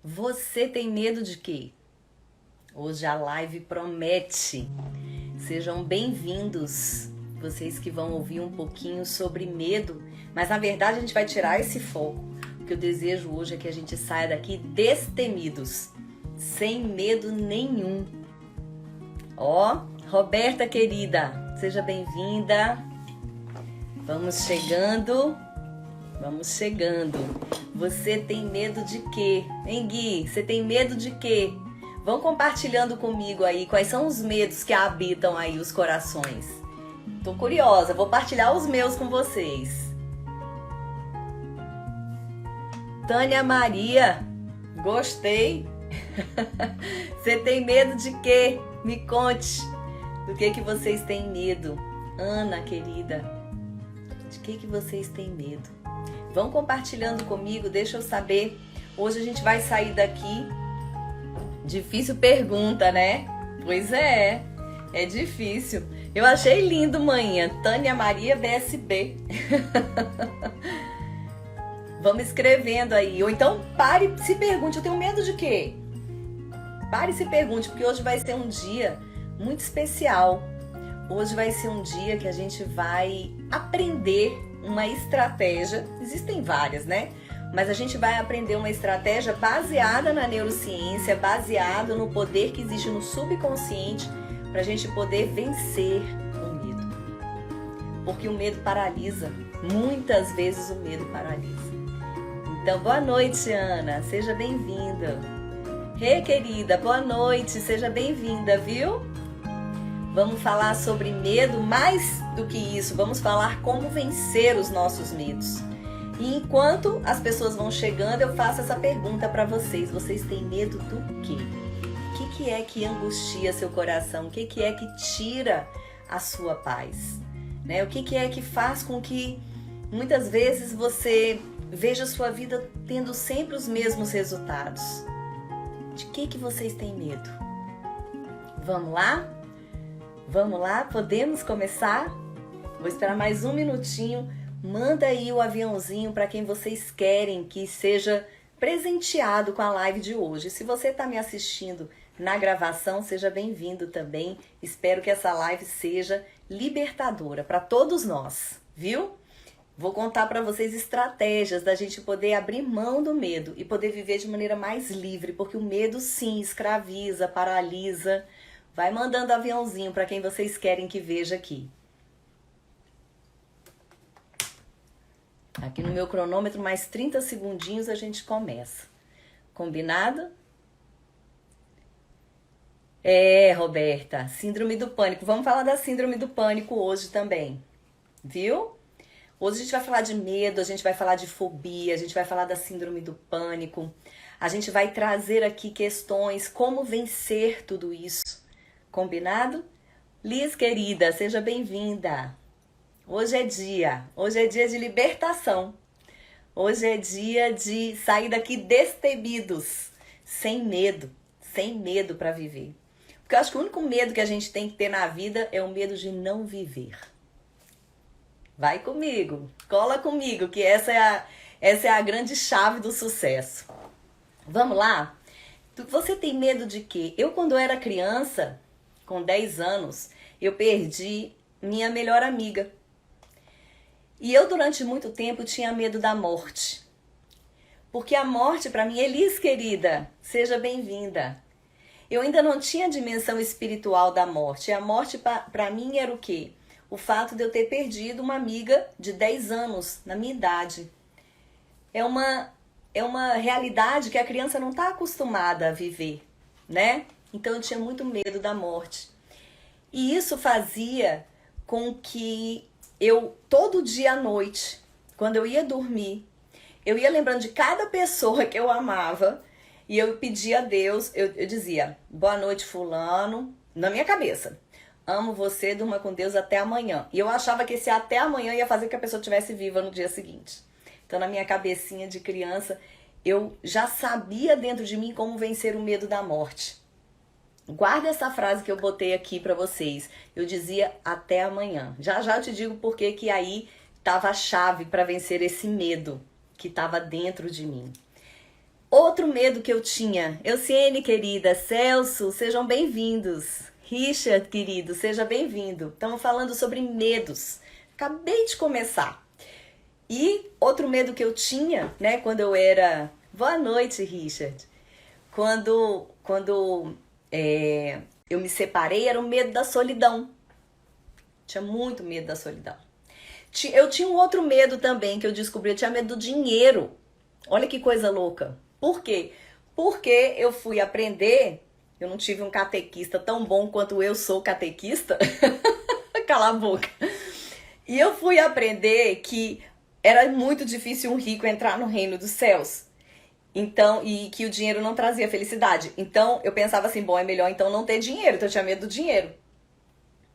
Você tem medo de quê? Hoje a live promete. Sejam bem-vindos, vocês que vão ouvir um pouquinho sobre medo, mas na verdade a gente vai tirar esse foco. O que eu desejo hoje é que a gente saia daqui destemidos, sem medo nenhum. Ó, Roberta querida, seja bem-vinda. Vamos chegando. Você tem medo de quê? Hein, Gui? Você tem medo de quê? Vão compartilhando comigo aí quais são os medos que habitam aí os corações. Tô curiosa, vou partilhar os meus com vocês. Tânia Maria, gostei. Você tem medo de quê? Me conte. Do que vocês têm medo? Ana, querida, de que vocês têm medo? Vão compartilhando comigo, deixa eu saber. Hoje a gente vai sair daqui. Difícil pergunta, né? Pois é difícil. Eu achei lindo, manhã. Tânia Maria BSB. Vamos escrevendo aí. Ou então pare e se pergunte, eu tenho medo de quê? Pare e se pergunte, porque hoje vai ser um dia muito especial. Hoje vai ser um dia que a gente vai aprender uma estratégia. Existem várias, né? Mas a gente vai aprender uma estratégia baseada na neurociência, baseada no poder que existe no subconsciente, para a gente poder vencer o medo. Porque o medo paralisa. Muitas vezes o medo paralisa. Então, boa noite, Ana. Seja bem-vinda. Querida, boa noite. Seja bem-vinda, viu? Vamos falar sobre medo, mais do que isso, vamos falar como vencer os nossos medos. E enquanto as pessoas vão chegando, eu faço essa pergunta para vocês. Vocês têm medo do quê? O que é que angustia seu coração? O que é que tira a sua paz? Né? O que é que faz com que muitas vezes você veja a sua vida tendo sempre os mesmos resultados? De que vocês têm medo? Vamos lá? Vamos lá? Podemos começar? Vou esperar mais um minutinho. Manda aí o aviãozinho para quem vocês querem que seja presenteado com a live de hoje. Se você está me assistindo na gravação, seja bem-vindo também. Espero que essa live seja libertadora para todos nós, viu? Vou contar para vocês estratégias da gente poder abrir mão do medo e poder viver de maneira mais livre, porque o medo sim escraviza, paralisa. Vai mandando aviãozinho para quem vocês querem que veja aqui. Aqui no meu cronômetro, mais 30 segundinhos a gente começa. Combinado? Roberta, síndrome do pânico. Vamos falar da síndrome do pânico hoje também, viu? Hoje a gente vai falar de medo, a gente vai falar de fobia, a gente vai falar da síndrome do pânico. A gente vai trazer aqui questões, como vencer tudo isso. Combinado? Liz, querida, seja bem-vinda. Hoje é dia de libertação. Hoje é dia de sair daqui destemidos, sem medo para viver. Porque eu acho que o único medo que a gente tem que ter na vida é o medo de não viver. Vai comigo, cola comigo, que essa é a grande chave do sucesso. Vamos lá? Você tem medo de quê? Eu, quando era criança, com 10 anos, eu perdi minha melhor amiga. E eu, durante muito tempo, tinha medo da morte. Porque a morte, para mim, Elis, querida, seja bem-vinda. Eu ainda não tinha a dimensão espiritual da morte. E a morte, para mim, era o quê? O fato de eu ter perdido uma amiga de 10 anos, na minha idade. É uma realidade que a criança não está acostumada a viver, né? Então eu tinha muito medo da morte. E isso fazia com que eu, todo dia à noite, quando eu ia dormir, eu ia lembrando de cada pessoa que eu amava e eu pedia a Deus, eu dizia, boa noite fulano, na minha cabeça. Amo você, durma com Deus até amanhã. E eu achava que esse até amanhã ia fazer com que a pessoa estivesse viva no dia seguinte. Então na minha cabecinha de criança, eu já sabia dentro de mim como vencer o medo da morte. Guarda essa frase que eu botei aqui pra vocês. Eu dizia até amanhã. Já já eu te digo porque que aí tava a chave para vencer esse medo que estava dentro de mim. Outro medo que eu tinha, Euciene, querida, Celso, sejam bem-vindos. Richard, querido, seja bem-vindo. Estamos falando sobre medos. Acabei de começar. E outro medo que eu tinha, né, quando eu era... Boa noite, Richard. Quando eu me separei, era o medo da solidão. Tinha muito medo da solidão. Eu tinha um outro medo também que eu descobri, eu tinha medo do dinheiro. Olha que coisa louca. Por quê? Porque eu fui aprender, eu não tive um catequista tão bom quanto eu sou catequista. Cala a boca. E eu fui aprender que era muito difícil um rico entrar no reino dos céus. Então, e que o dinheiro não trazia felicidade. Então, eu pensava assim, bom, é melhor então não ter dinheiro, então eu tinha medo do dinheiro.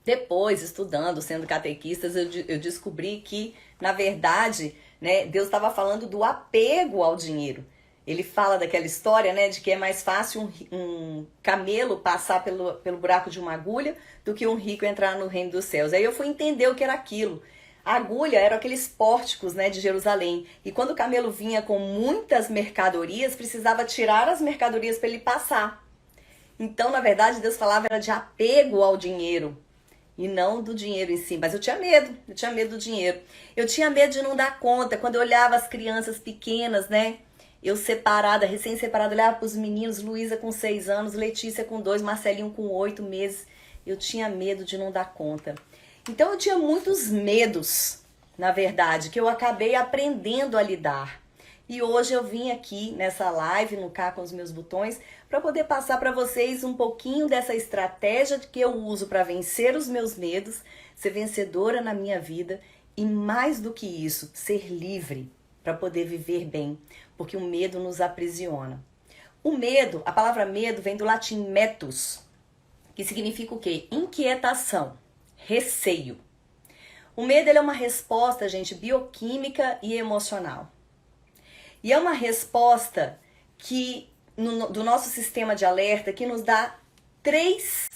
Depois, estudando, sendo catequista, eu descobri que, na verdade, né, Deus estava falando do apego ao dinheiro. Ele fala daquela história, né, de que é mais fácil um camelo passar pelo buraco de uma agulha do que um rico entrar no reino dos céus. Aí eu fui entender o que era aquilo. A agulha eram aqueles pórticos, né, de Jerusalém. E quando o camelo vinha com muitas mercadorias, precisava tirar as mercadorias para ele passar. Então, na verdade, Deus falava era de apego ao dinheiro e não do dinheiro em si. Mas eu tinha medo do dinheiro. Eu tinha medo de não dar conta. Quando eu olhava as crianças pequenas, né, eu separada, recém-separada, olhava para os meninos, Luísa com 6 anos, Letícia com 2, Marcelinho com 8 meses. Eu tinha medo de não dar conta. Então eu tinha muitos medos, na verdade, que eu acabei aprendendo a lidar. E hoje eu vim aqui nessa live, no Cá com os meus botões, para poder passar para vocês um pouquinho dessa estratégia que eu uso para vencer os meus medos, ser vencedora na minha vida e mais do que isso, ser livre para poder viver bem, porque o medo nos aprisiona. O medo, a palavra medo vem do latim metus, que significa o quê? Inquietação, receio. O medo ele é uma resposta, gente, bioquímica e emocional. E é uma resposta que do nosso sistema de alerta que nos dá 3...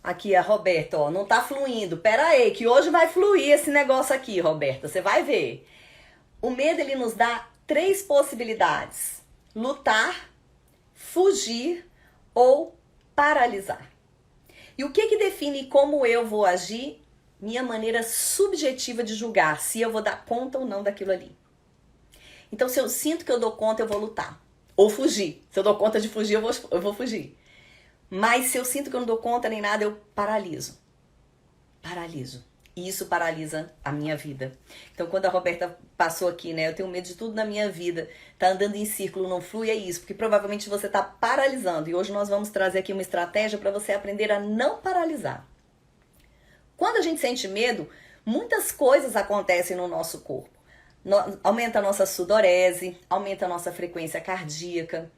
Aqui a Roberta, ó, não tá fluindo. Pera aí, que hoje vai fluir esse negócio aqui, Roberta, você vai ver. O medo ele nos dá 3 possibilidades: lutar, fugir ou paralisar. E o que define como eu vou agir? Minha maneira subjetiva de julgar se eu vou dar conta ou não daquilo ali. Então, se eu sinto que eu dou conta, eu vou lutar. Ou fugir. Se eu dou conta de fugir, eu vou fugir. Mas se eu sinto que eu não dou conta nem nada, eu paraliso. Paraliso. E isso paralisa a minha vida. Então, quando a Roberta passou aqui, né? Eu tenho medo de tudo na minha vida. Tá andando em círculo, não flui, é isso. Porque provavelmente você tá paralisando. E hoje nós vamos trazer aqui uma estratégia para você aprender a não paralisar. Quando a gente sente medo, muitas coisas acontecem no nosso corpo. Aumenta a nossa sudorese, aumenta a nossa frequência cardíaca.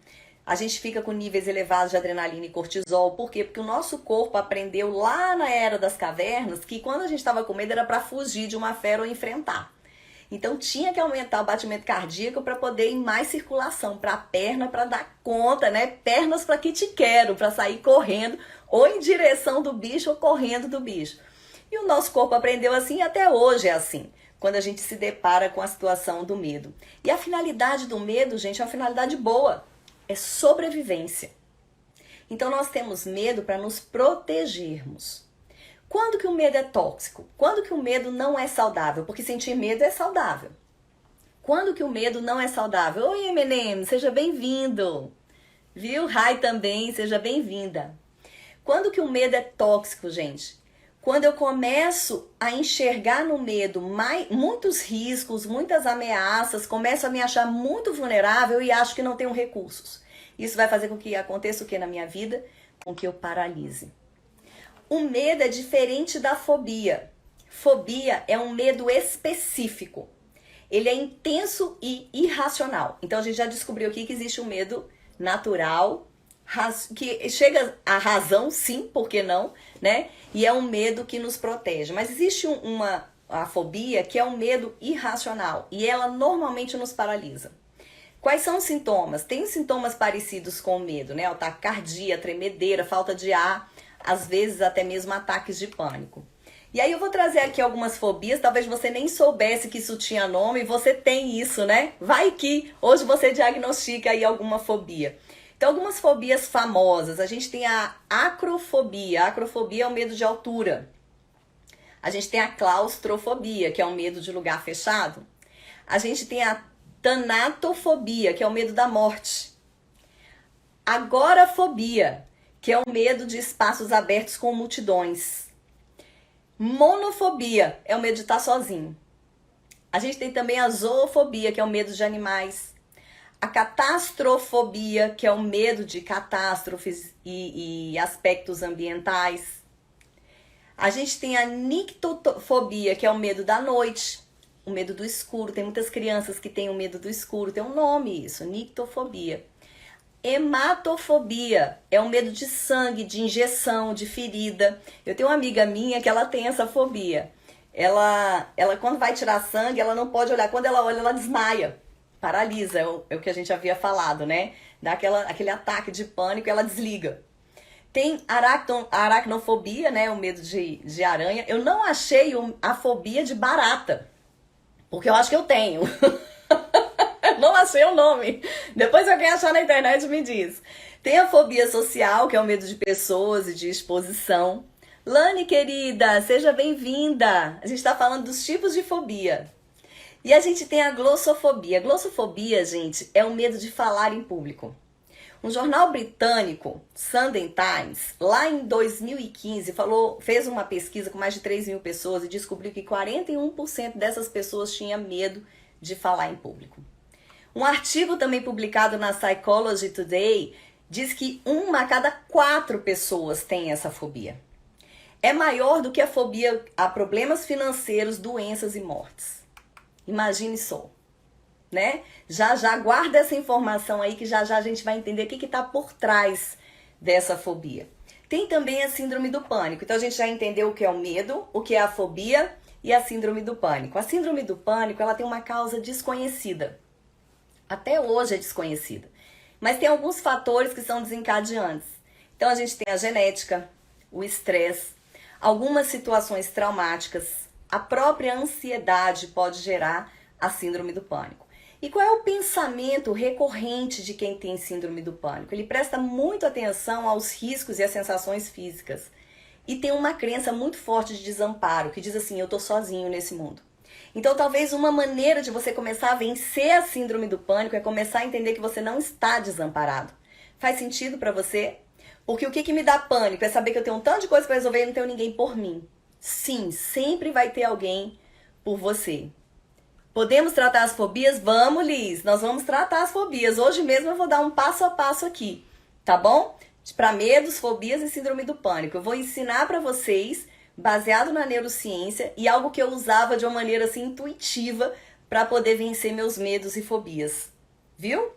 A gente fica com níveis elevados de adrenalina e cortisol. Por quê? Porque o nosso corpo aprendeu lá na era das cavernas que quando a gente estava com medo era para fugir de uma fera ou enfrentar. Então tinha que aumentar o batimento cardíaco para poder ir mais circulação para a perna, para dar conta, né? Pernas para que te quero, para sair correndo ou em direção do bicho ou correndo do bicho. E o nosso corpo aprendeu assim e até hoje é assim, quando a gente se depara com a situação do medo. E a finalidade do medo, gente, é uma finalidade boa. É sobrevivência. Então nós temos medo para nos protegermos. Quando que o medo é tóxico? Quando que o medo não é saudável? Porque sentir medo é saudável. Quando que o medo não é saudável? Oi, Eminem, seja bem-vindo. Viu? Rai também, seja bem-vinda. Quando que o medo é tóxico, gente? Quando eu começo a enxergar no medo muitos riscos, muitas ameaças, começo a me achar muito vulnerável e acho que não tenho recursos. Isso vai fazer com que aconteça o que na minha vida? Com que eu paralise. O medo é diferente da fobia. Fobia é um medo específico. Ele é intenso e irracional. Então a gente já descobriu aqui que existe um medo natural, que chega à razão, sim, por que não, né? E é um medo que nos protege. Mas existe a fobia que é um medo irracional e ela normalmente nos paralisa. Quais são os sintomas? Tem sintomas parecidos com o medo, né? Taquicardia, tremedeira, falta de ar, às vezes até mesmo ataques de pânico. E aí eu vou trazer aqui algumas fobias, talvez você nem soubesse que isso tinha nome, e você tem isso, né? Vai que hoje você diagnostica aí alguma fobia. Então, algumas fobias famosas. A gente tem a acrofobia. A acrofobia é o medo de altura. A gente tem a claustrofobia, que é o medo de lugar fechado. A gente tem a tanatofobia, que é o medo da morte. Agorafobia, que é o medo de espaços abertos com multidões. Monofobia é o medo de estar sozinho. A gente tem também a zoofobia, que é o medo de animais. A catastrofobia, que é o medo de catástrofes e aspectos ambientais. A gente tem a nictofobia, que é o medo da noite, o medo do escuro. Tem muitas crianças que têm o medo do escuro, tem um nome isso, nictofobia. Hematofobia é o medo de sangue, de injeção, de ferida. Eu tenho uma amiga minha que ela tem essa fobia. Ela quando vai tirar sangue, ela não pode olhar. Quando ela olha, ela desmaia, paralisa, é o que a gente havia falado, né? Dá aquele ataque de pânico e ela desliga. Tem aracnofobia, né? O medo de aranha. Eu não achei a fobia de barata, porque eu acho que eu tenho. Não achei o nome. Depois alguém achar na internet me diz. Tem a fobia social, que é o medo de pessoas e de exposição. Lani, querida, seja bem-vinda. A gente está falando dos tipos de fobia. E a gente tem a glossofobia. A glossofobia, gente, é o medo de falar em público. Um jornal britânico, Sunday Times, lá em 2015, fez uma pesquisa com mais de 3.000 pessoas e descobriu que 41% dessas pessoas tinham medo de falar em público. Um artigo também publicado na Psychology Today diz que 1 a cada 4 pessoas tem essa fobia. É maior do que a fobia a problemas financeiros, doenças e mortes. Imagine só, né? Já guarda essa informação aí que já a gente vai entender o que está por trás dessa fobia. Tem também a síndrome do pânico. Então a gente já entendeu o que é o medo, o que é a fobia e a síndrome do pânico. A síndrome do pânico, ela tem uma causa desconhecida. Até hoje é desconhecida. Mas tem alguns fatores que são desencadeantes. Então a gente tem a genética, o estresse, algumas situações traumáticas, a própria ansiedade pode gerar a síndrome do pânico. E qual é o pensamento recorrente de quem tem síndrome do pânico? Ele presta muito atenção aos riscos e às sensações físicas. E tem uma crença muito forte de desamparo, que diz assim, eu tô sozinho nesse mundo. Então, talvez uma maneira de você começar a vencer a síndrome do pânico é começar a entender que você não está desamparado. Faz sentido pra você? Porque o que me dá pânico é saber que eu tenho um tanto de coisa pra resolver e não tenho ninguém por mim. Sim, sempre vai ter alguém por você. Podemos tratar as fobias? Vamos, Liz. Nós vamos tratar as fobias. Hoje mesmo eu vou dar um passo a passo aqui, tá bom? Para medos, fobias e síndrome do pânico. Eu vou ensinar para vocês, baseado na neurociência, e algo que eu usava de uma maneira assim intuitiva para poder vencer meus medos e fobias. Viu?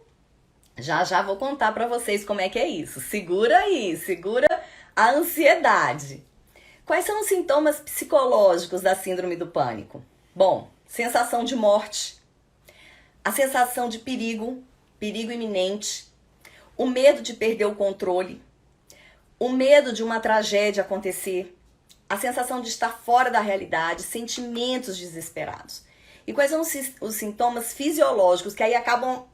Já vou contar para vocês como é que é isso. Segura aí, segura a ansiedade. Quais são os sintomas psicológicos da síndrome do pânico? Bom, sensação de morte, a sensação de perigo iminente, o medo de perder o controle, o medo de uma tragédia acontecer, a sensação de estar fora da realidade, sentimentos desesperados. E quais são os sintomas fisiológicos que aí acabam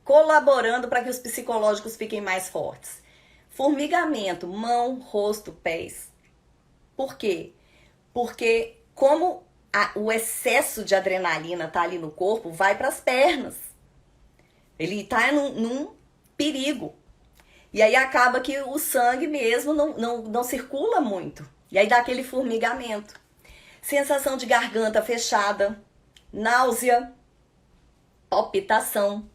colaborando para que os psicológicos fiquem mais fortes? Formigamento, mão, rosto, pés. Por quê? Porque como o excesso de adrenalina tá ali no corpo, vai para as pernas. Ele tá num perigo. E aí acaba que o sangue mesmo não circula muito. E aí dá aquele formigamento. Sensação de garganta fechada, náusea, palpitação,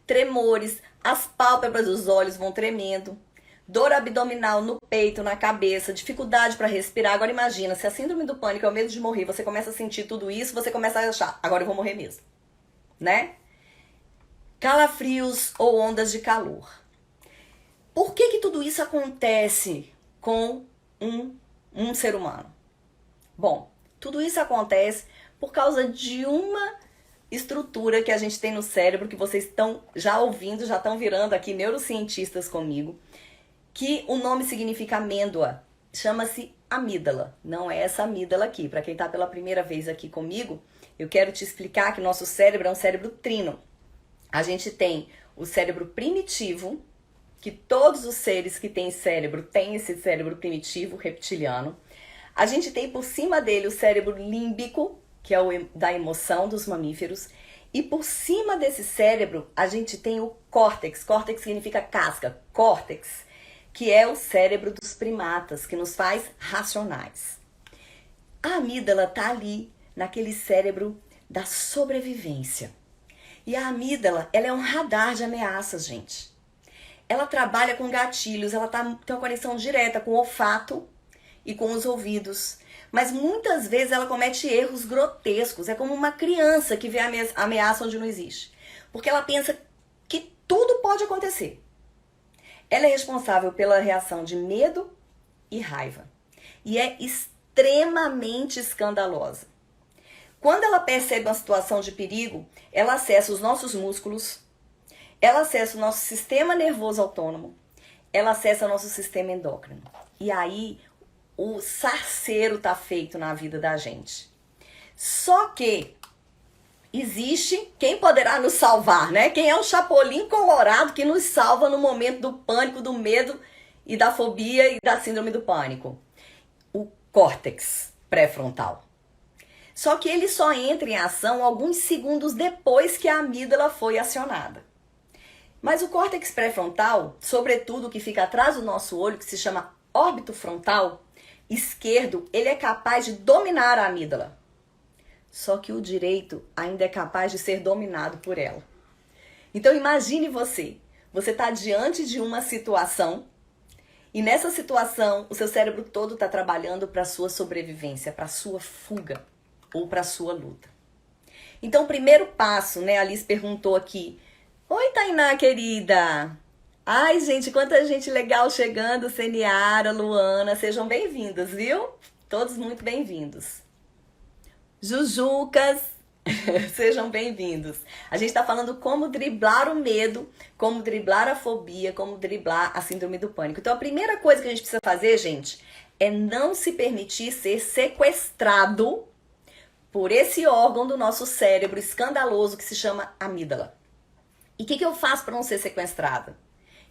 tremores, as pálpebras dos olhos vão tremendo, dor abdominal no peito, na cabeça, dificuldade para respirar. Agora imagina, se a síndrome do pânico é o medo de morrer, você começa a sentir tudo isso, você começa a achar, agora eu vou morrer mesmo, né? Calafrios ou ondas de calor. Por que tudo isso acontece com um ser humano? Bom, tudo isso acontece por causa de uma estrutura que a gente tem no cérebro, que vocês estão já ouvindo, já estão virando aqui neurocientistas comigo, que o nome significa amêndoa, chama-se amígdala. Não é essa amígdala aqui. Para quem está pela primeira vez aqui comigo, eu quero te explicar que nosso cérebro é um cérebro trino. A gente tem o cérebro primitivo, que todos os seres que têm cérebro têm esse cérebro primitivo reptiliano. A gente tem por cima dele o cérebro límbico, que é o da emoção dos mamíferos. E por cima desse cérebro, a gente tem o córtex. Córtex significa casca. Córtex, que é o cérebro dos primatas, que nos faz racionais. A amígdala está ali, naquele cérebro da sobrevivência. E a amígdala, ela é um radar de ameaças, gente. Ela trabalha com gatilhos, ela tem uma conexão direta com o olfato e com os ouvidos. Mas muitas vezes ela comete erros grotescos. É como uma criança que vê a ameaça onde não existe. Porque ela pensa que tudo pode acontecer. Ela é responsável pela reação de medo e raiva. E é extremamente escandalosa. Quando ela percebe uma situação de perigo, ela acessa os nossos músculos, ela acessa o nosso sistema nervoso autônomo, ela acessa o nosso sistema endócrino. E aí, o sarceiro tá feito na vida da gente. Só que existe quem poderá nos salvar, né? Quem é o Chapolin Colorado que nos salva no momento do pânico, do medo e da fobia e da síndrome do pânico? O córtex pré-frontal. Só que ele só entra em ação alguns segundos depois que a amígdala foi acionada. Mas o córtex pré-frontal, sobretudo o que fica atrás do nosso olho, que se chama órbito frontal esquerdo, ele é capaz de dominar a amígdala. Só que o direito ainda é capaz de ser dominado por ela. Então imagine você está diante de uma situação e nessa situação o seu cérebro todo está trabalhando para a sua sobrevivência, para a sua fuga ou para a sua luta. Então o primeiro passo, né, a Alice perguntou aqui, oi Tainá querida! Ai, gente, quanta gente legal chegando, Seniara, Luana, sejam bem-vindas, viu? Todos muito bem-vindos. Jujucas, sejam bem-vindos. A gente tá falando como driblar o medo, como driblar a fobia, como driblar a síndrome do pânico. Então a primeira coisa que a gente precisa fazer, gente, é não se permitir ser sequestrado por esse órgão do nosso cérebro escandaloso que se chama amígdala. E o que eu faço para não ser sequestrada?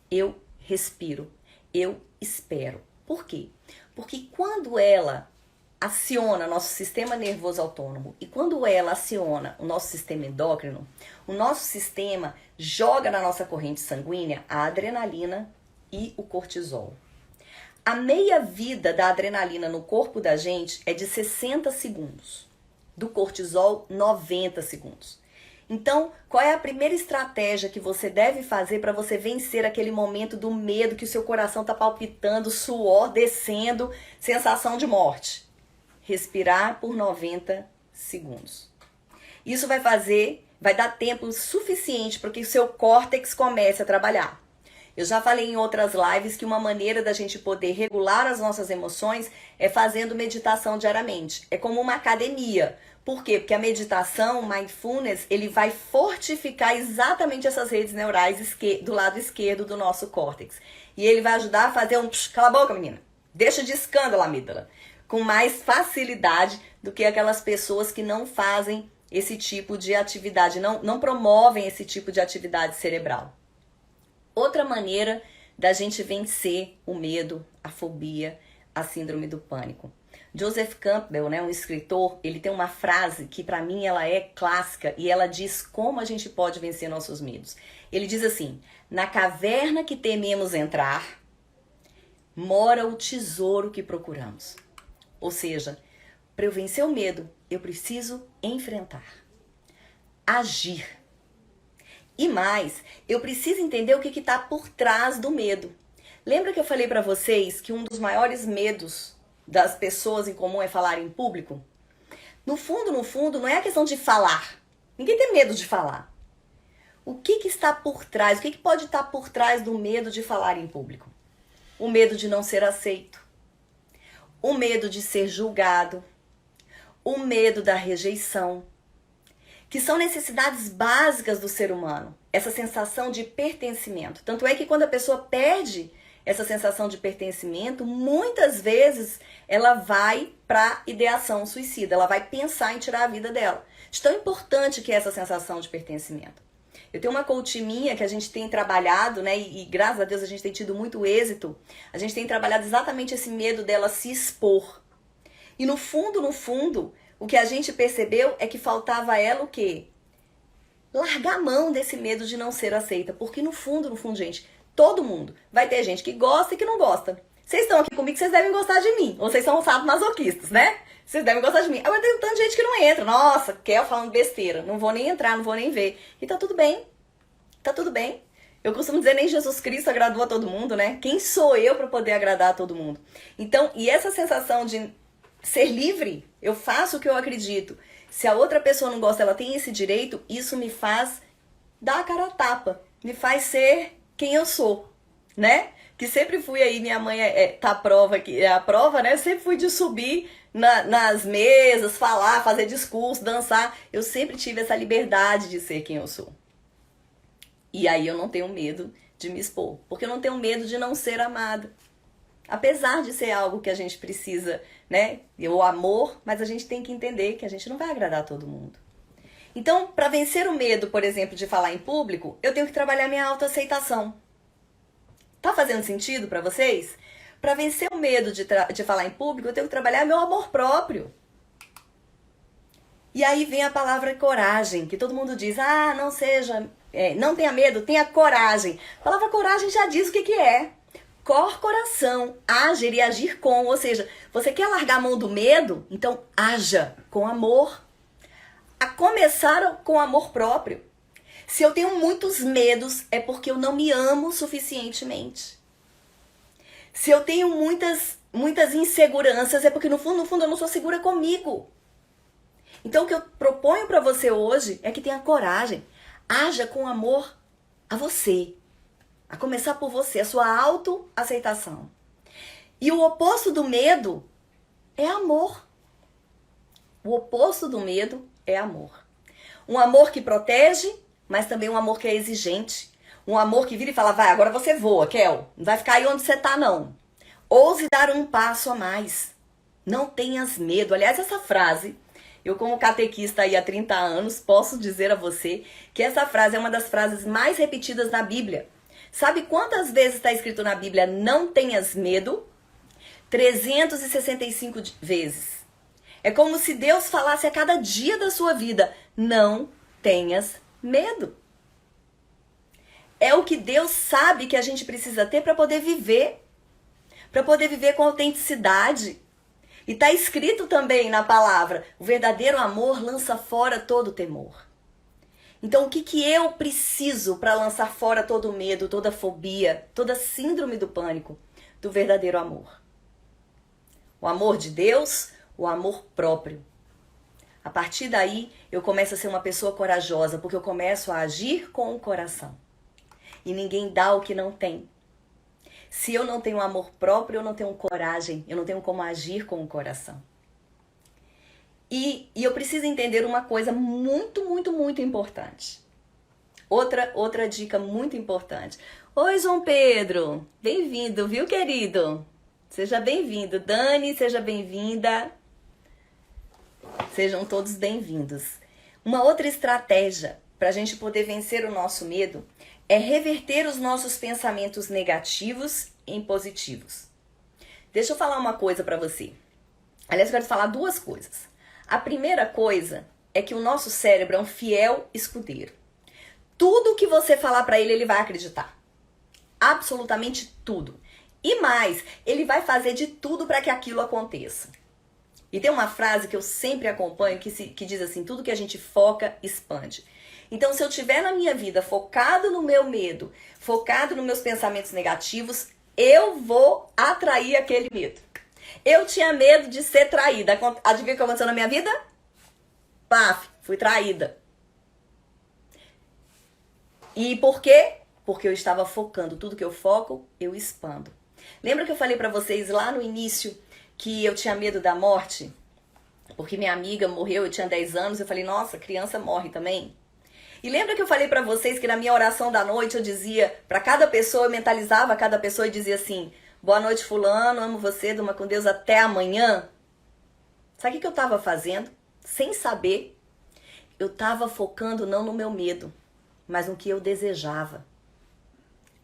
Eu respiro, eu espero. Por quê? Porque quando ela aciona nosso sistema nervoso autônomo e quando ela aciona o nosso sistema endócrino, o nosso sistema joga na nossa corrente sanguínea a adrenalina e o cortisol. A meia-vida da adrenalina no corpo da gente é de 60 segundos, do cortisol 90 segundos. Então, qual é a primeira estratégia que você deve fazer para você vencer aquele momento do medo que o seu coração está palpitando, suor descendo, sensação de morte? Respirar por 90 segundos. Isso vai dar tempo suficiente para que o seu córtex comece a trabalhar. Eu já falei em outras lives que uma maneira da gente poder regular as nossas emoções é fazendo meditação diariamente. É como uma academia. Por quê? Porque a meditação, o mindfulness, ele vai fortificar exatamente essas redes neurais do lado esquerdo do nosso córtex. E ele vai ajudar a fazer cala a boca, menina. Deixa de escândalo, amígdala. Com mais facilidade do que aquelas pessoas que não fazem esse tipo de atividade, não promovem esse tipo de atividade cerebral. Outra maneira da gente vencer o medo, a fobia, a síndrome do pânico. Joseph Campbell, né, um escritor, ele tem uma frase que para mim ela é clássica e ela diz como a gente pode vencer nossos medos. Ele diz assim, na caverna que tememos entrar, mora o tesouro que procuramos. Ou seja, para eu vencer o medo, eu preciso enfrentar, agir. E mais, eu preciso entender o que está por trás do medo. Lembra que eu falei para vocês que um dos maiores medos das pessoas em comum é falar em público? No fundo, não é a questão de falar. Ninguém tem medo de falar. O que está por trás? O que pode estar por trás do medo de falar em público? O medo de não ser aceito. O medo de ser julgado. O medo da rejeição. Que são necessidades básicas do ser humano. Essa sensação de pertencimento. Tanto é que quando a pessoa perde essa sensação de pertencimento, muitas vezes ela vai para ideação suicida, ela vai pensar em tirar a vida dela. De tão importante que é essa sensação de pertencimento. Eu tenho uma coach minha que a gente tem trabalhado, né, e graças a Deus a gente tem tido muito êxito, a gente tem trabalhado exatamente esse medo dela se expor. E no fundo, o que a gente percebeu é que faltava a ela o quê? Largar a mão desse medo de não ser aceita. Porque no fundo, gente, todo mundo vai ter gente que gosta e que não gosta. Vocês estão aqui comigo, vocês devem gostar de mim. Ou vocês são sadomasoquistas, né? Vocês devem gostar de mim. Agora tem tanta gente que não entra. Nossa, Kel falando besteira. Não vou nem entrar, não vou nem ver. E tá tudo bem. Tá tudo bem. Eu costumo dizer, nem Jesus Cristo agradou a todo mundo, né? Quem sou eu para poder agradar a todo mundo? Então, e essa sensação de ser livre, eu faço o que eu acredito. Se a outra pessoa não gosta, ela tem esse direito, isso me faz dar a cara a tapa. Me faz ser quem eu sou, né? Que sempre fui aí, minha mãe tá a prova, né? Eu sempre fui de subir nas mesas, falar, fazer discurso, dançar. Eu sempre tive essa liberdade de ser quem eu sou. E aí eu não tenho medo de me expor, porque eu não tenho medo de não ser amada. Apesar de ser algo que a gente precisa, né? O amor, mas a gente tem que entender que a gente não vai agradar a todo mundo. Então, para vencer o medo, por exemplo, de falar em público, eu tenho que trabalhar minha autoaceitação. Tá fazendo sentido para vocês? Para vencer o medo de falar em público, eu tenho que trabalhar meu amor próprio. E aí vem a palavra coragem, que todo mundo diz, não tenha medo, tenha coragem. A palavra coragem já diz o que é. Coração, agir e agir com, ou seja, você quer largar a mão do medo? Então haja com amor. A começar com amor próprio. Se eu tenho muitos medos, é porque eu não me amo suficientemente. Se eu tenho muitas inseguranças, é porque no fundo eu não sou segura comigo. Então o que eu proponho para você hoje é que tenha coragem. Haja com amor a você. A começar por você, a sua autoaceitação. E o oposto do medo é amor. O oposto do medo é amor. Um amor que protege, mas também um amor que é exigente. Um amor que vira e fala, vai, agora você voa, Kel. Não vai ficar aí onde você tá, não. Ouse dar um passo a mais. Não tenhas medo. Aliás, essa frase, eu como catequista aí há 30 anos, posso dizer a você que essa frase é uma das frases mais repetidas na Bíblia. Sabe quantas vezes está escrito na Bíblia, não tenhas medo? 365 vezes. É como se Deus falasse a cada dia da sua vida, não tenhas medo. É o que Deus sabe que a gente precisa ter para poder viver. Para poder viver com autenticidade. E está escrito também na palavra, o verdadeiro amor lança fora todo temor. Então, o que eu preciso para lançar fora todo o medo, toda a fobia, toda a síndrome do pânico? Do verdadeiro amor. O amor de Deus, o amor próprio. A partir daí, eu começo a ser uma pessoa corajosa, porque eu começo a agir com o coração. E ninguém dá o que não tem. Se eu não tenho amor próprio, eu não tenho coragem, eu não tenho como agir com o coração. E eu preciso entender uma coisa muito importante. Outra dica muito importante. Oi, João Pedro. Bem-vindo, viu, querido? Seja bem-vindo. Dani, seja bem-vinda. Sejam todos bem-vindos. Uma outra estratégia para a gente poder vencer o nosso medo é reverter os nossos pensamentos negativos em positivos. Deixa eu falar uma coisa para você. Aliás, eu quero falar duas coisas. A primeira coisa é que o nosso cérebro é um fiel escudeiro. Tudo que você falar para ele, ele vai acreditar. Absolutamente tudo. E mais, ele vai fazer de tudo para que aquilo aconteça. E tem uma frase que eu sempre acompanho que diz assim, tudo que a gente foca, expande. Então, se eu estiver na minha vida focado no meu medo, focado nos meus pensamentos negativos, eu vou atrair aquele medo. Eu tinha medo de ser traída. Adivinha o que aconteceu na minha vida? Paf, fui traída. E por quê? Porque eu estava focando. Tudo que eu foco, eu expando. Lembra que eu falei pra vocês lá no início que eu tinha medo da morte? Porque minha amiga morreu, eu tinha 10 anos. Eu falei, nossa, criança morre também. E lembra que eu falei pra vocês que na minha oração da noite eu dizia pra cada pessoa, eu mentalizava cada pessoa e dizia assim: boa noite, fulano, amo você, durma com Deus, até amanhã. Sabe o que eu tava fazendo? Sem saber, eu tava focando não no meu medo, mas no que eu desejava.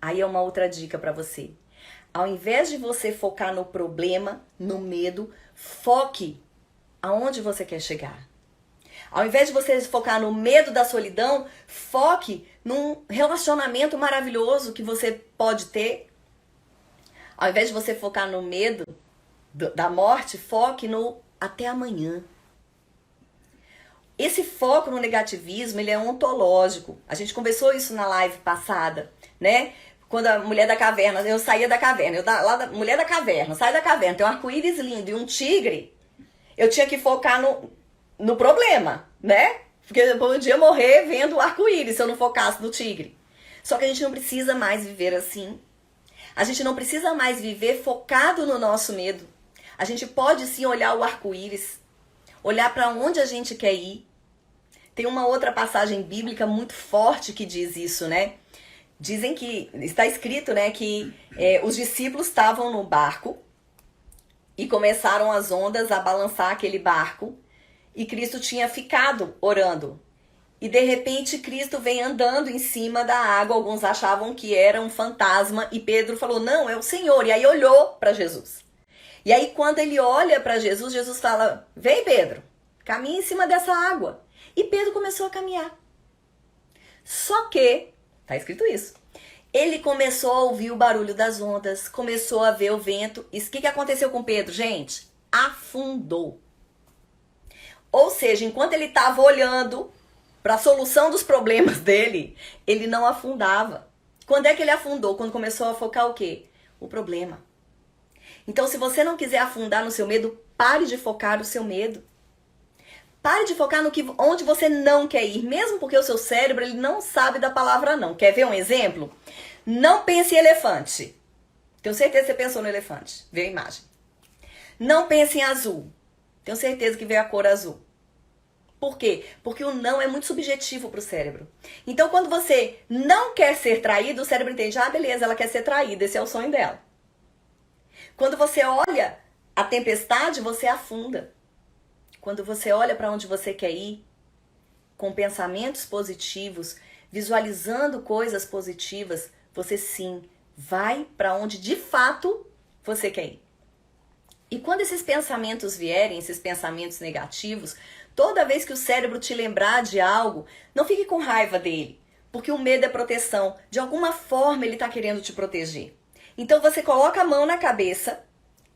Aí é uma outra dica pra você. Ao invés de você focar no problema, no medo, foque aonde você quer chegar. Ao invés de você focar no medo da solidão, foque num relacionamento maravilhoso que você pode ter. Ao invés de você focar no medo da morte, foque no até amanhã. Esse foco no negativismo, ele é ontológico. A gente conversou isso na live passada, né? Quando a mulher da caverna, eu saía da caverna, mulher da caverna, sai da caverna, tem um arco-íris lindo e um tigre, eu tinha que focar no problema, né? Porque eu podia morrer vendo o arco-íris se eu não focasse no tigre. Só que a gente não precisa mais viver assim. A gente não precisa mais viver focado no nosso medo. A gente pode sim olhar o arco-íris, olhar para onde a gente quer ir. Tem uma outra passagem bíblica muito forte que diz isso, né? Dizem que, está escrito, né, que os discípulos estavam no barco e começaram as ondas a balançar aquele barco e Cristo tinha ficado orando. E de repente Cristo vem andando em cima da água, alguns achavam que era um fantasma e Pedro falou, não, é o Senhor. E aí olhou para Jesus. E aí quando ele olha para Jesus, Jesus fala, vem Pedro, caminha em cima dessa água. E Pedro começou a caminhar. Só que, tá escrito isso, ele começou a ouvir o barulho das ondas, começou a ver o vento. E o que aconteceu com Pedro, gente? Afundou. Ou seja, enquanto ele estava olhando para a solução dos problemas dele, ele não afundava. Quando é que ele afundou? Quando começou a focar o quê? O problema. Então, se você não quiser afundar no seu medo, pare de focar no seu medo. Pare de focar onde você não quer ir, mesmo porque o seu cérebro ele não sabe da palavra não. Quer ver um exemplo? Não pense em elefante. Tenho certeza que você pensou no elefante. Vê a imagem. Não pense em azul. Tenho certeza que veio a cor azul. Por quê? Porque o não é muito subjetivo para o cérebro. Então, quando você não quer ser traído, o cérebro entende, ah, beleza, ela quer ser traída, esse é o sonho dela. Quando você olha a tempestade, você afunda. Quando você olha para onde você quer ir, com pensamentos positivos, visualizando coisas positivas, você sim vai para onde de fato você quer ir. E quando esses pensamentos vierem, esses pensamentos negativos, toda vez que o cérebro te lembrar de algo, não fique com raiva dele, porque o medo é proteção. De alguma forma ele está querendo te proteger. Então você coloca a mão na cabeça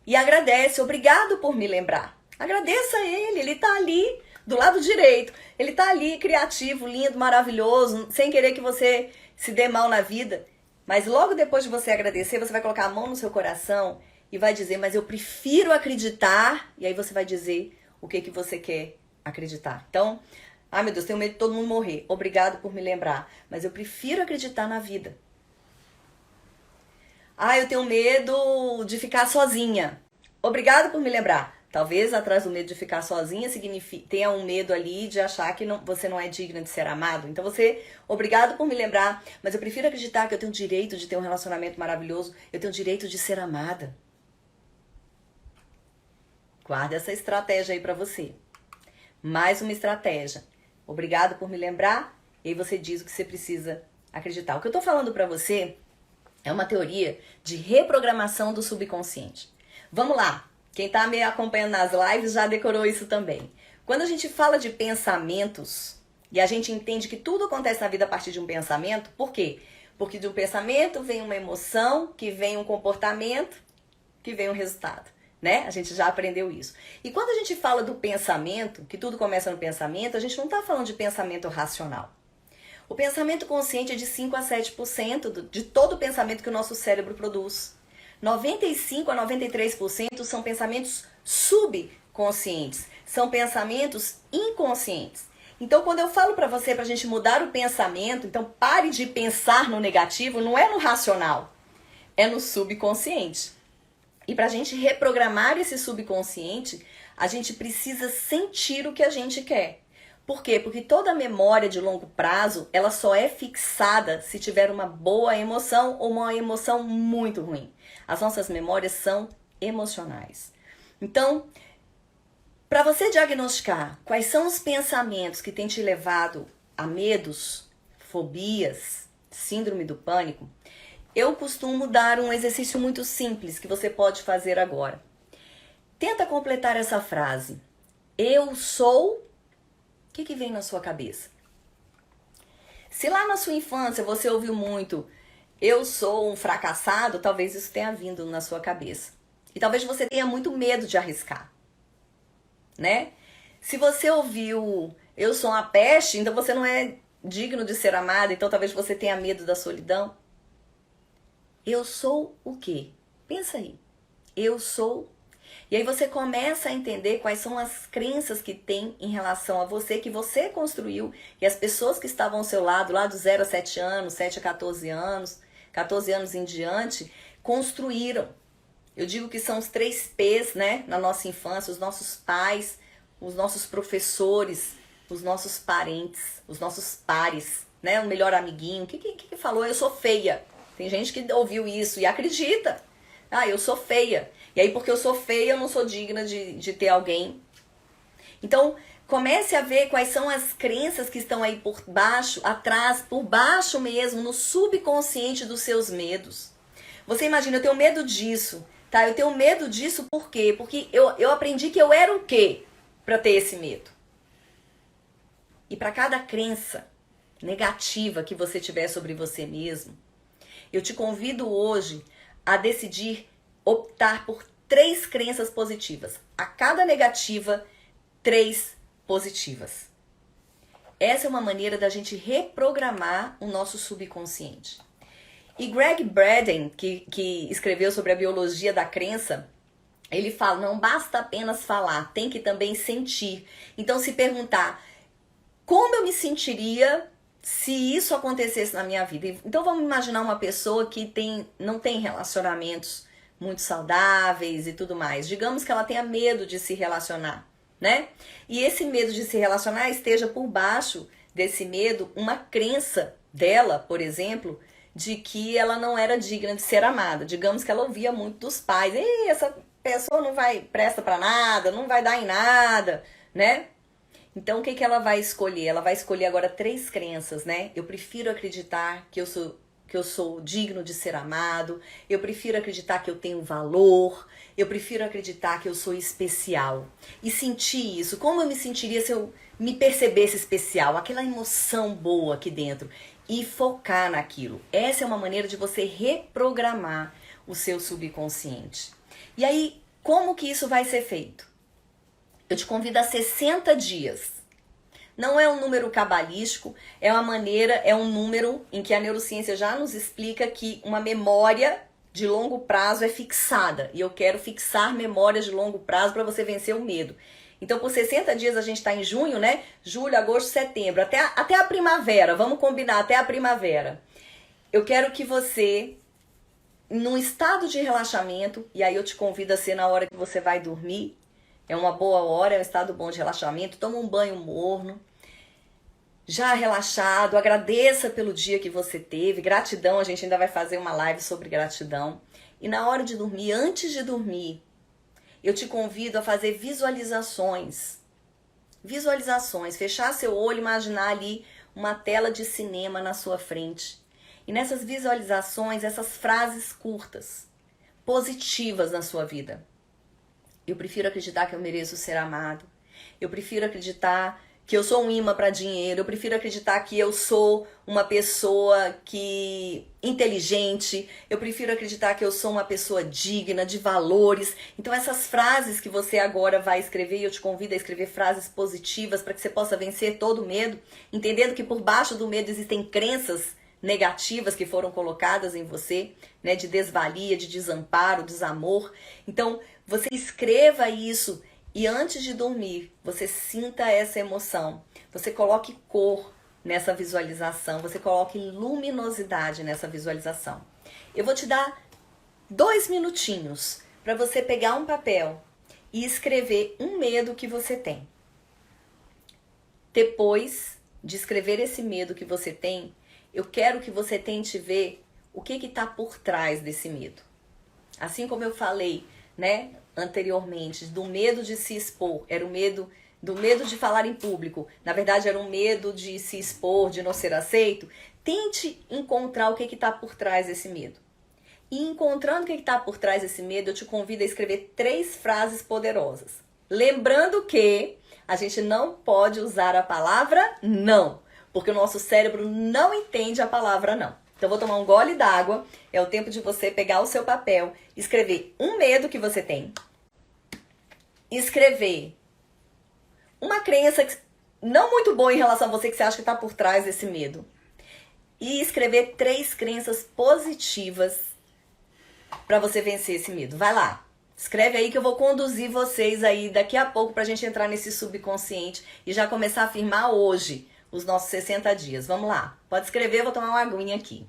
e agradece, obrigado por me lembrar. Agradeça a ele tá ali do lado direito. Ele tá ali criativo, lindo, maravilhoso, sem querer que você se dê mal na vida. Mas logo depois de você agradecer, você vai colocar a mão no seu coração e vai dizer, mas eu prefiro acreditar. E aí você vai dizer o que você quer acreditar. Então, ai meu Deus, tenho medo de todo mundo morrer. Obrigado por me lembrar. Mas eu prefiro acreditar na vida. Ah, eu tenho medo de ficar sozinha. Obrigado por me lembrar. Talvez atrás do medo de ficar sozinha tenha um medo ali de achar que você não é digna de ser amado. Então obrigado por me lembrar, mas eu prefiro acreditar que eu tenho o direito de ter um relacionamento maravilhoso, eu tenho o direito de ser amada. Guarda essa estratégia aí pra você. Mais uma estratégia. Obrigado por me lembrar, e aí você diz o que você precisa acreditar. O que eu tô falando pra você é uma teoria de reprogramação do subconsciente. Vamos lá. Quem tá me acompanhando nas lives já decorou isso também. Quando a gente fala de pensamentos, e a gente entende que tudo acontece na vida a partir de um pensamento, por quê? Porque de um pensamento vem uma emoção, que vem um comportamento, que vem um resultado, né? A gente já aprendeu isso. E quando a gente fala do pensamento, que tudo começa no pensamento, a gente não tá falando de pensamento racional. O pensamento consciente é de 5 a 7% de todo o pensamento que o nosso cérebro produz. 95 a 93% são pensamentos subconscientes, são pensamentos inconscientes. Então, quando eu falo pra você pra gente mudar o pensamento, então pare de pensar no negativo, não é no racional, é no subconsciente. E pra gente reprogramar esse subconsciente, a gente precisa sentir o que a gente quer. Por quê? Porque toda memória de longo prazo, ela só é fixada se tiver uma boa emoção ou uma emoção muito ruim. As nossas memórias são emocionais. Então, para você diagnosticar quais são os pensamentos que têm te levado a medos, fobias, síndrome do pânico, eu costumo dar um exercício muito simples que você pode fazer agora. Tenta completar essa frase. Eu sou... O que vem na sua cabeça? Se lá na sua infância você ouviu muito eu sou um fracassado, talvez isso tenha vindo na sua cabeça. E talvez você tenha muito medo de arriscar, né? Se você ouviu eu sou uma peste, então você não é digno de ser amado, então talvez você tenha medo da solidão. Eu sou o quê? Pensa aí. Eu sou. E aí você começa a entender quais são as crenças que tem em relação a você, que você construiu, e as pessoas que estavam ao seu lado, lá do 0 a 7 anos, 7 a 14 anos, 14 anos em diante, construíram. Eu digo que são os 3 P's, né, na nossa infância, os nossos pais, os nossos professores, os nossos parentes, os nossos pares, né, o melhor amiguinho. O que falou? Eu sou feia. Tem gente que ouviu isso e acredita. Ah, eu sou feia. E aí, porque eu sou feia, eu não sou digna de ter alguém. Então, comece a ver quais são as crenças que estão aí por baixo, atrás, por baixo mesmo, no subconsciente dos seus medos. Você imagina, eu tenho medo disso, tá? Eu tenho medo disso por quê? Porque eu aprendi que eu era o quê para ter esse medo. E para cada crença negativa que você tiver sobre você mesmo, eu te convido hoje a decidir optar por 3 crenças positivas. A cada negativa, 3 positivas. Essa é uma maneira da gente reprogramar o nosso subconsciente. E Greg Braden, que escreveu sobre a biologia da crença, ele fala, não basta apenas falar, tem que também sentir. Então, se perguntar, como eu me sentiria se isso acontecesse na minha vida? Então, vamos imaginar uma pessoa que não tem relacionamentos muito saudáveis e tudo mais. Digamos que ela tenha medo de se relacionar, né? E esse medo de se relacionar esteja por baixo desse medo uma crença dela, por exemplo, de que ela não era digna de ser amada. Digamos que ela ouvia muito dos pais. Ei, essa pessoa não presta pra nada, não vai dar em nada, né? Então, o que ela vai escolher? Ela vai escolher agora 3 crenças, né? Eu prefiro acreditar que eu sou digno de ser amado, eu prefiro acreditar que eu tenho valor, eu prefiro acreditar que eu sou especial. E sentir isso, como eu me sentiria se eu me percebesse especial, aquela emoção boa aqui dentro, e focar naquilo. Essa é uma maneira de você reprogramar o seu subconsciente. E aí, como que isso vai ser feito? Eu te convido a 60 dias. Não é um número cabalístico, é um número em que a neurociência já nos explica que uma memória de longo prazo é fixada. E eu quero fixar memórias de longo prazo para você vencer o medo. Então, por 60 dias, a gente está em junho, né? Julho, agosto, setembro, até a primavera. Vamos combinar, até a primavera. Eu quero que você, num estado de relaxamento, e aí eu te convido a ser na hora que você vai dormir, é uma boa hora, é um estado bom de relaxamento, toma um banho morno, já relaxado, agradeça pelo dia que você teve, gratidão, a gente ainda vai fazer uma live sobre gratidão. E na hora de dormir, antes de dormir, eu te convido a fazer visualizações. Visualizações, fechar seu olho, imaginar ali uma tela de cinema na sua frente. E nessas visualizações, essas frases curtas, positivas na sua vida. Eu prefiro acreditar que eu mereço ser amado. Eu prefiro acreditar que eu sou um imã para dinheiro. Eu prefiro acreditar que eu sou uma pessoa inteligente. Eu prefiro acreditar que eu sou uma pessoa digna, de valores. Então essas frases que você agora vai escrever, e eu te convido a escrever frases positivas para que você possa vencer todo o medo, entendendo que por baixo do medo existem crenças negativas que foram colocadas em você, né, de desvalia, de desamparo, desamor. Então, você escreva isso e antes de dormir, você sinta essa emoção. Você coloque cor nessa visualização, você coloque luminosidade nessa visualização. Eu vou te dar 2 minutinhos para você pegar um papel e escrever um medo que você tem. Depois de escrever esse medo que você tem, eu quero que você tente ver o que está por trás desse medo. Assim como eu falei, né, anteriormente, do medo de se expor, era o medo do medo de falar em público. Na verdade, era um medo de se expor, de não ser aceito. Tente encontrar o que está por trás desse medo. E encontrando o que está por trás desse medo, eu te convido a escrever 3 frases poderosas. Lembrando que a gente não pode usar a palavra não, porque o nosso cérebro não entende a palavra não. Então, eu vou tomar um gole d'água, é o tempo de você pegar o seu papel, escrever um medo que você tem, escrever uma crença não muito boa em relação a você que você acha que está por trás desse medo, e escrever 3 crenças positivas para você vencer esse medo. Vai lá, escreve aí que eu vou conduzir vocês aí daqui a pouco pra gente entrar nesse subconsciente e já começar a afirmar hoje os nossos 60 dias. Vamos lá. Pode escrever, eu vou tomar uma aguinha aqui.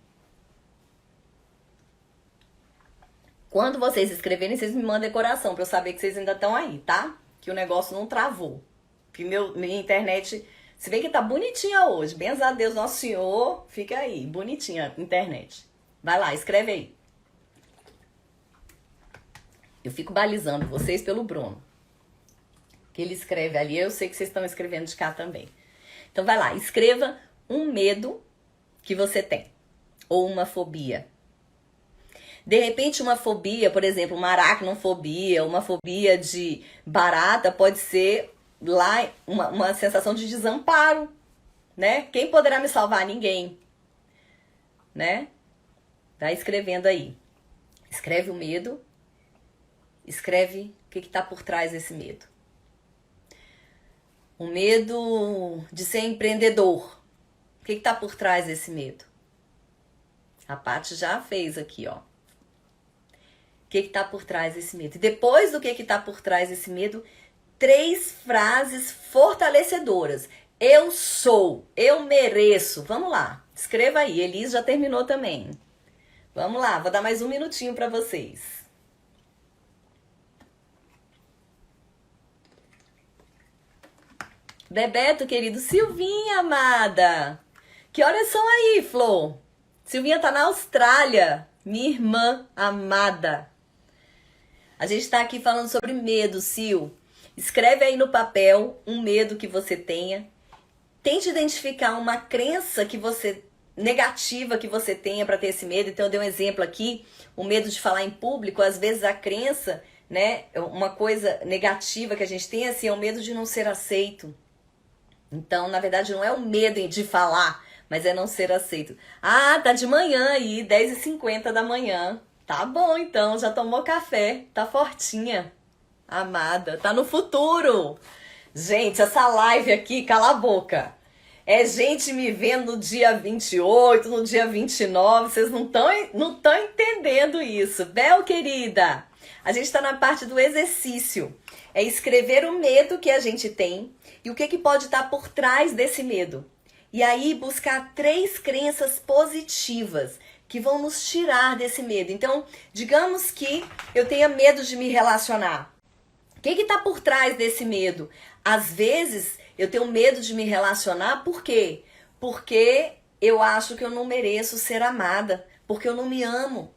Quando vocês escreverem, vocês me mandem coração pra eu saber que vocês ainda estão aí, tá? Que o negócio não travou. Que minha internet, se bem que tá bonitinha hoje. Benza a Deus, Nosso Senhor. Fica aí, bonitinha a internet. Vai lá, escreve aí. Eu fico balizando vocês pelo Bruno. Que ele escreve ali, eu sei que vocês estão escrevendo de cá também. Então vai lá, escreva um medo que você tem. Ou uma fobia. De repente uma fobia, por exemplo, uma aracnofobia, uma fobia de barata, pode ser lá uma sensação de desamparo, né? Quem poderá me salvar? Ninguém, né? Tá escrevendo aí. Escreve o medo, escreve o que está por trás desse medo. O medo de ser empreendedor. O que está por trás desse medo? A Paty já fez aqui, ó. O que está por trás desse medo? E depois do que está por trás desse medo, 3 frases fortalecedoras. Eu sou, eu mereço. Vamos lá, escreva aí. Elis já terminou também. Vamos lá, vou dar mais um minutinho para vocês. Bebeto, querido. Silvinha, amada. Que horas são aí, Flor? Silvinha tá na Austrália. Minha irmã amada. A gente tá aqui falando sobre medo, Sil. Escreve aí no papel um medo que você tenha. Tente identificar uma crença que você negativa que você tenha para ter esse medo. Então eu dei um exemplo aqui, o medo de falar em público. Às vezes a crença, né, uma coisa negativa que a gente tem assim, é o medo de não ser aceito. Então, na verdade, não é o medo de falar, mas é não ser aceito. Ah, tá de manhã aí, 10h50 da manhã. Tá bom, então, já tomou café, tá fortinha, amada, tá no futuro. Gente, essa live aqui, cala a boca. É gente me vendo no dia 28, no dia 29, vocês não estão entendendo isso. Bel, querida, a gente tá na parte do exercício. É escrever o medo que a gente tem e o que pode estar por trás desse medo. E aí buscar 3 crenças positivas que vão nos tirar desse medo. Então, digamos que eu tenha medo de me relacionar. O que está por trás desse medo? Às vezes, eu tenho medo de me relacionar, por quê? Porque eu acho que eu não mereço ser amada, porque eu não me amo.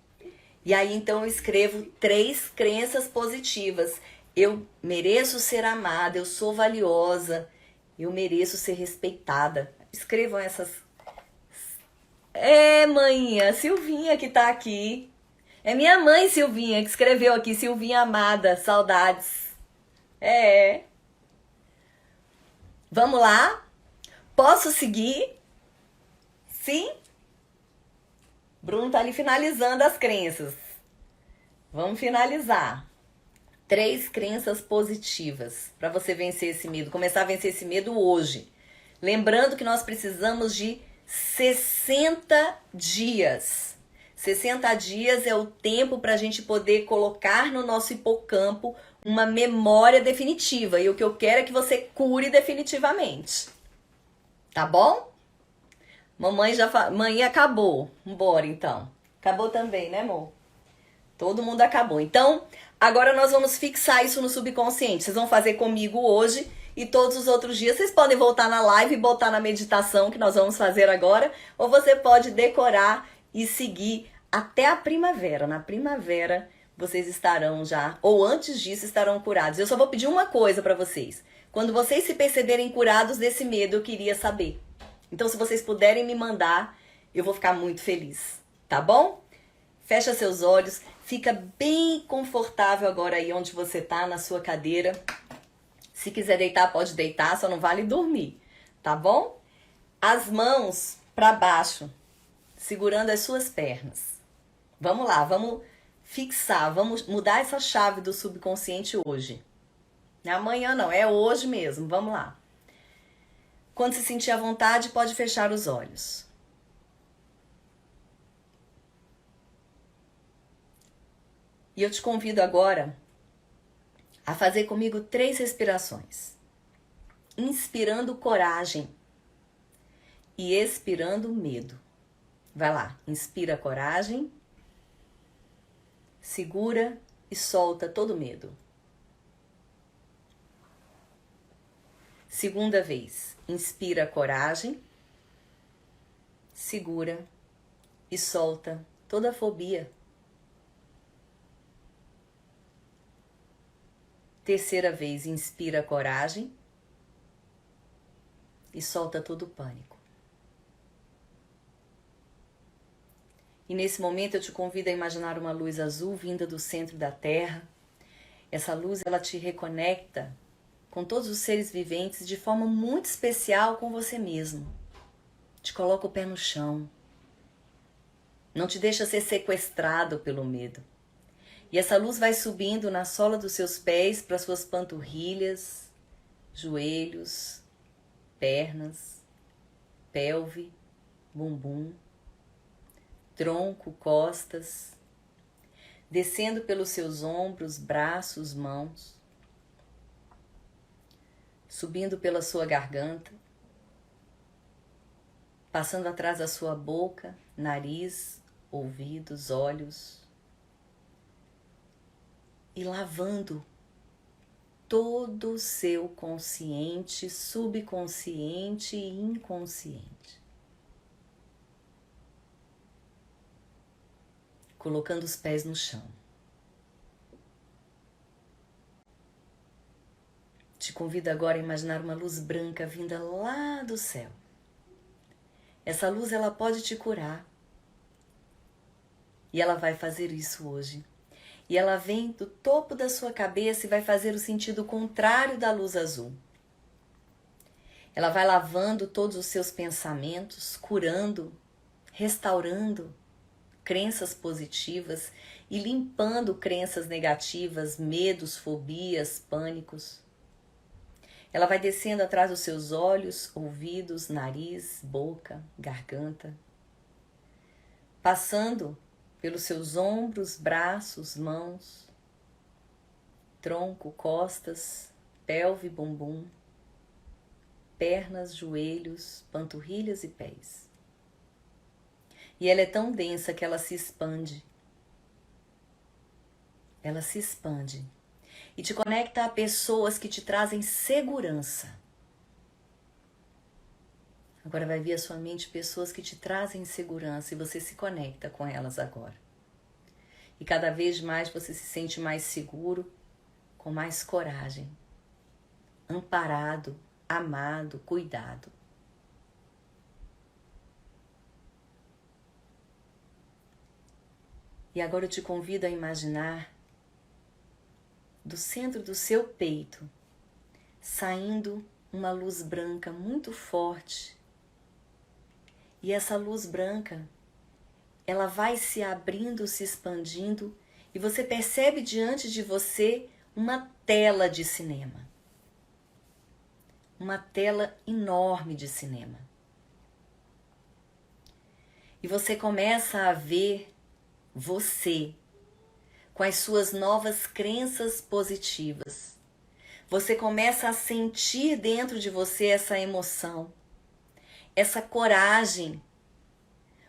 E aí, então, eu escrevo 3 crenças positivas. Eu mereço ser amada, eu sou valiosa, eu mereço ser respeitada. Escrevam essas. É, manhinha, Silvinha que tá aqui. É minha mãe, Silvinha, que escreveu aqui, Silvinha amada, saudades. É. Vamos lá? Posso seguir? Sim? Bruno tá ali finalizando as crenças. Vamos finalizar. 3 crenças positivas para você vencer esse medo, começar a vencer esse medo hoje. Lembrando que nós precisamos de 60 dias. 60 dias é o tempo para a gente poder colocar no nosso hipocampo uma memória definitiva. E o que eu quero é que você cure definitivamente. Tá bom? Mamãe Mãe acabou. Bora então. Acabou também, né, amor? Todo mundo acabou. Então, agora nós vamos fixar isso no subconsciente. Vocês vão fazer comigo hoje E todos os outros dias vocês podem voltar na live e botar na meditação que nós vamos fazer agora, ou você pode decorar e seguir até a primavera. Na primavera vocês estarão já, ou antes disso estarão curados. Eu só vou pedir uma coisa para vocês. Quando vocês se perceberem curados desse medo, eu queria saber. Então, se vocês puderem me mandar, eu vou ficar muito feliz, tá bom? Fecha seus olhos, fica bem confortável agora aí onde você tá, na sua cadeira. Se quiser deitar, pode deitar, só não vale dormir, tá bom? As mãos para baixo, segurando as suas pernas. Vamos lá, vamos fixar, vamos mudar essa chave do subconsciente hoje. Não é amanhã não, é hoje mesmo, vamos lá. Quando se sentir à vontade, pode fechar os olhos. E eu te convido agora a fazer comigo 3 respirações. Inspirando coragem e expirando medo. Vai lá, inspira coragem, segura e solta todo medo. Segunda vez, inspira coragem, segura e solta toda a fobia. Terceira vez, inspira coragem e solta todo o pânico. E nesse momento eu te convido a imaginar uma luz azul vinda do centro da Terra. Essa luz, ela te reconecta com todos os seres viventes de forma muito especial com você mesmo. Te coloca o pé no chão. Não te deixa ser sequestrado pelo medo. E essa luz vai subindo na sola dos seus pés para suas panturrilhas, joelhos, pernas, pelve, bumbum, tronco, costas, descendo pelos seus ombros, braços, mãos, subindo pela sua garganta, passando atrás da sua boca, nariz, ouvidos, olhos, e lavando todo o seu consciente, subconsciente e inconsciente. Colocando os pés no chão. Te convido agora a imaginar uma luz branca vinda lá do céu. Essa luz, ela pode te curar. E ela vai fazer isso hoje. E ela vem do topo da sua cabeça e vai fazer o sentido contrário da luz azul. Ela vai lavando todos os seus pensamentos, curando, restaurando crenças positivas e limpando crenças negativas, medos, fobias, pânicos. Ela vai descendo atrás dos seus olhos, ouvidos, nariz, boca, garganta, passando pelos seus ombros, braços, mãos, tronco, costas, pelve, bumbum, pernas, joelhos, panturrilhas e pés. E ela é tão densa que ela se expande. Ela se expande e te conecta a pessoas que te trazem segurança. Agora vai vir à sua mente pessoas que te trazem segurança e você se conecta com elas agora. E cada vez mais você se sente mais seguro, com mais coragem, amparado, amado, cuidado. E agora eu te convido a imaginar do centro do seu peito saindo uma luz branca muito forte. E essa luz branca, ela vai se abrindo, se expandindo, e você percebe diante de você uma tela de cinema. Uma tela enorme de cinema. E você começa a ver você com as suas novas crenças positivas. Você começa a sentir dentro de você essa emoção, essa coragem.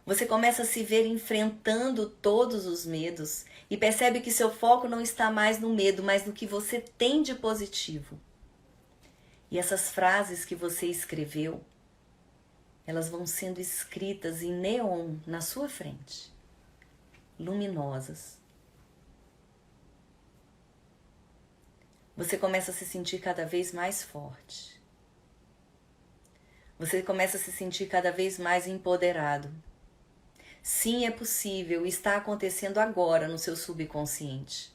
Você começa a se ver enfrentando todos os medos e percebe que seu foco não está mais no medo, mas no que você tem de positivo. E essas frases que você escreveu, elas vão sendo escritas em neon na sua frente, luminosas. Você começa a se sentir cada vez mais forte. Você começa a se sentir cada vez mais empoderado. Sim, é possível, está acontecendo agora no seu subconsciente.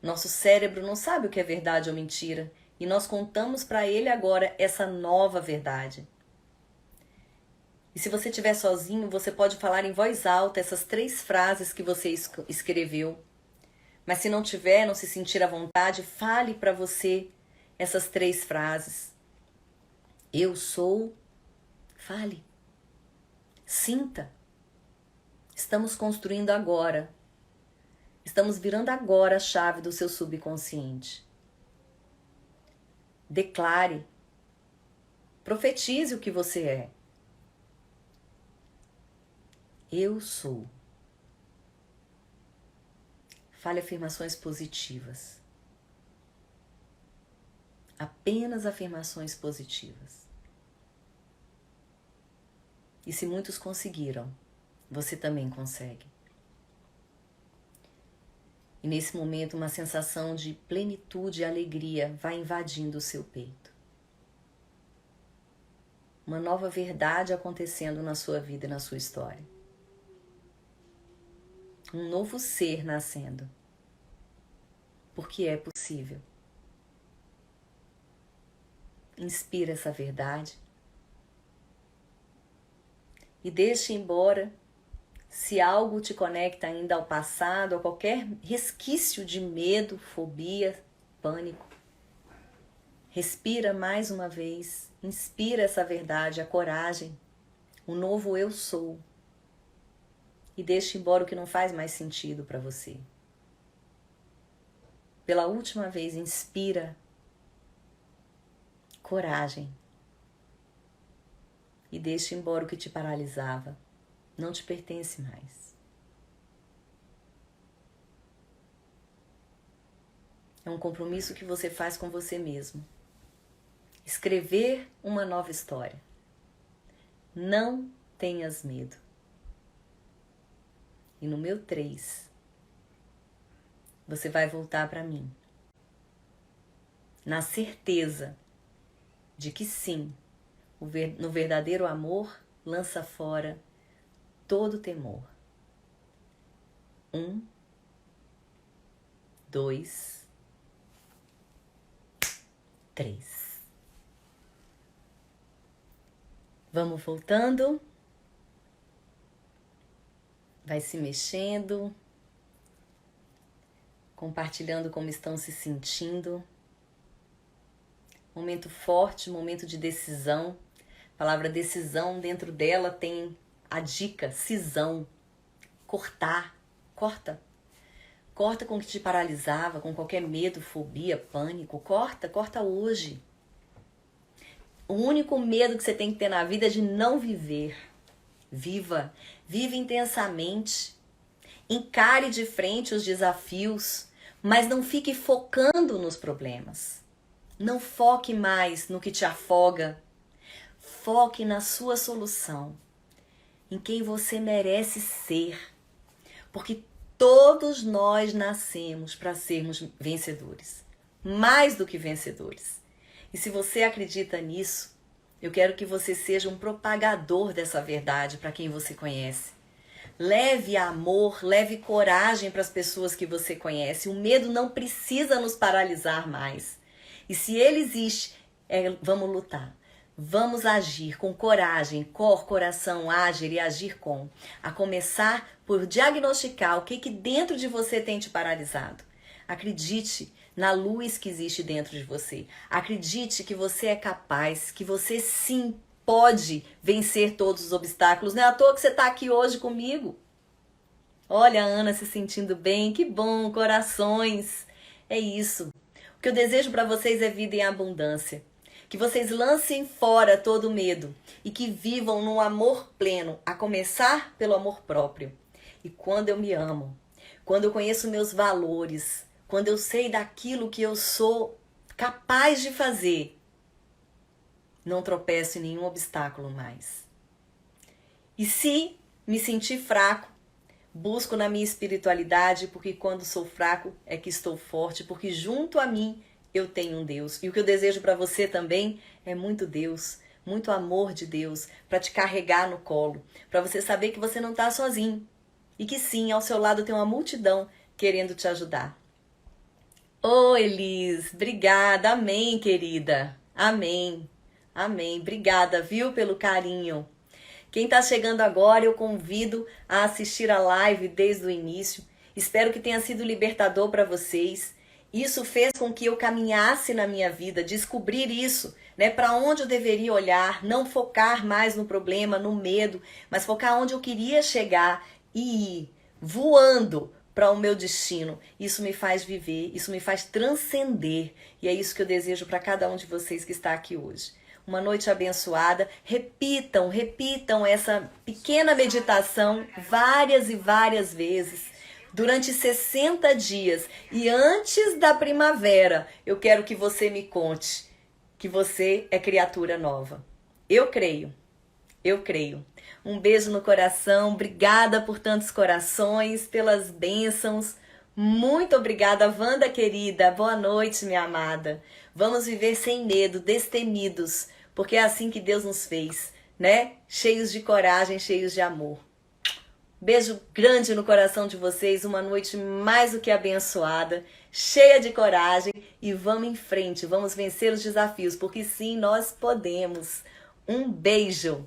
Nosso cérebro não sabe o que é verdade ou mentira, e nós contamos para ele agora essa nova verdade. E se você estiver sozinho, você pode falar em voz alta essas 3 frases que você escreveu. Mas se não tiver, não se sentir à vontade, fale para você essas 3 frases. Eu sou. Fale. Sinta. Estamos construindo agora. Estamos virando agora a chave do seu subconsciente. Declare. Profetize o que você é. Eu sou. Fale afirmações positivas. Apenas afirmações positivas. E se muitos conseguiram, você também consegue. E nesse momento uma sensação de plenitude e alegria vai invadindo o seu peito. Uma nova verdade acontecendo na sua vida e na sua história. Um novo ser nascendo. Porque é possível. Inspira essa verdade. E deixe embora, se algo te conecta ainda ao passado, a qualquer resquício de medo, fobia, pânico. Respira mais uma vez. Inspira essa verdade, a coragem. O novo eu sou. E deixe embora o que não faz mais sentido para você. Pela última vez, inspira coragem. E deixe embora o que te paralisava. Não te pertence mais. É um compromisso que você faz com você mesmo. Escrever uma nova história. Não tenhas medo. E no meu 3, você vai voltar para mim. Na certeza de que sim, no verdadeiro amor, lança fora todo temor. 1, 2, 3. Vamos voltando. Vai se mexendo, compartilhando como estão se sentindo. Momento forte, momento de decisão. A palavra decisão, dentro dela tem a dica, cisão. Cortar, corta. Corta com o que te paralisava, com qualquer medo, fobia, pânico. Corta hoje. O único medo que você tem que ter na vida é de não viver. Viva intensamente, encare de frente os desafios, mas não fique focando nos problemas. Não foque mais no que te afoga. Foque na sua solução, em quem você merece ser, porque todos nós nascemos para sermos vencedores, mais do que vencedores. E se você acredita nisso, eu quero que você seja um propagador dessa verdade para quem você conhece. Leve amor, leve coragem para as pessoas que você conhece. O medo não precisa nos paralisar mais. E se ele existe, vamos lutar. Vamos agir com coragem, coração, agir e agir com. A começar por diagnosticar o que dentro de você tem te paralisado. Acredite na luz que existe dentro de você. Acredite que você é capaz, que você sim pode vencer todos os obstáculos. Não é à toa que você está aqui hoje comigo. Olha a Ana se sentindo bem, que bom, corações. É isso. O que eu desejo para vocês é vida em abundância. Que vocês lancem fora todo o medo e que vivam num amor pleno, a começar pelo amor próprio. E quando eu me amo, quando eu conheço meus valores, quando eu sei daquilo que eu sou capaz de fazer, não tropeço em nenhum obstáculo mais. E se me sentir fraco, busco na minha espiritualidade, porque quando sou fraco é que estou forte, porque junto a mim eu tenho um Deus. E o que eu desejo para você também é muito Deus, muito amor de Deus, para te carregar no colo, para você saber que você não está sozinho e que sim, ao seu lado tem uma multidão querendo te ajudar. Ô Elis, obrigada, amém, querida, amém, amém, obrigada, viu, pelo carinho. Quem está chegando agora, eu convido a assistir a live desde o início. Espero que tenha sido libertador para vocês. Isso fez com que eu caminhasse na minha vida, descobrir isso, né? Para onde eu deveria olhar, não focar mais no problema, no medo, mas focar onde eu queria chegar e ir voando para o meu destino. Isso me faz viver, isso me faz transcender. E é isso que eu desejo para cada um de vocês que está aqui hoje. Uma noite abençoada. Repitam essa pequena meditação várias e várias vezes, durante 60 dias. E antes da primavera, eu quero que você me conte que você é criatura nova. Eu creio. Um beijo no coração. Obrigada por tantos corações, pelas bênçãos. Muito obrigada, Wanda querida. Boa noite, minha amada. Vamos viver sem medo, destemidos, porque é assim que Deus nos fez, né? Cheios de coragem, cheios de amor. Beijo grande no coração de vocês, uma noite mais do que abençoada, cheia de coragem e vamos em frente, vamos vencer os desafios, porque sim, nós podemos. Um beijo!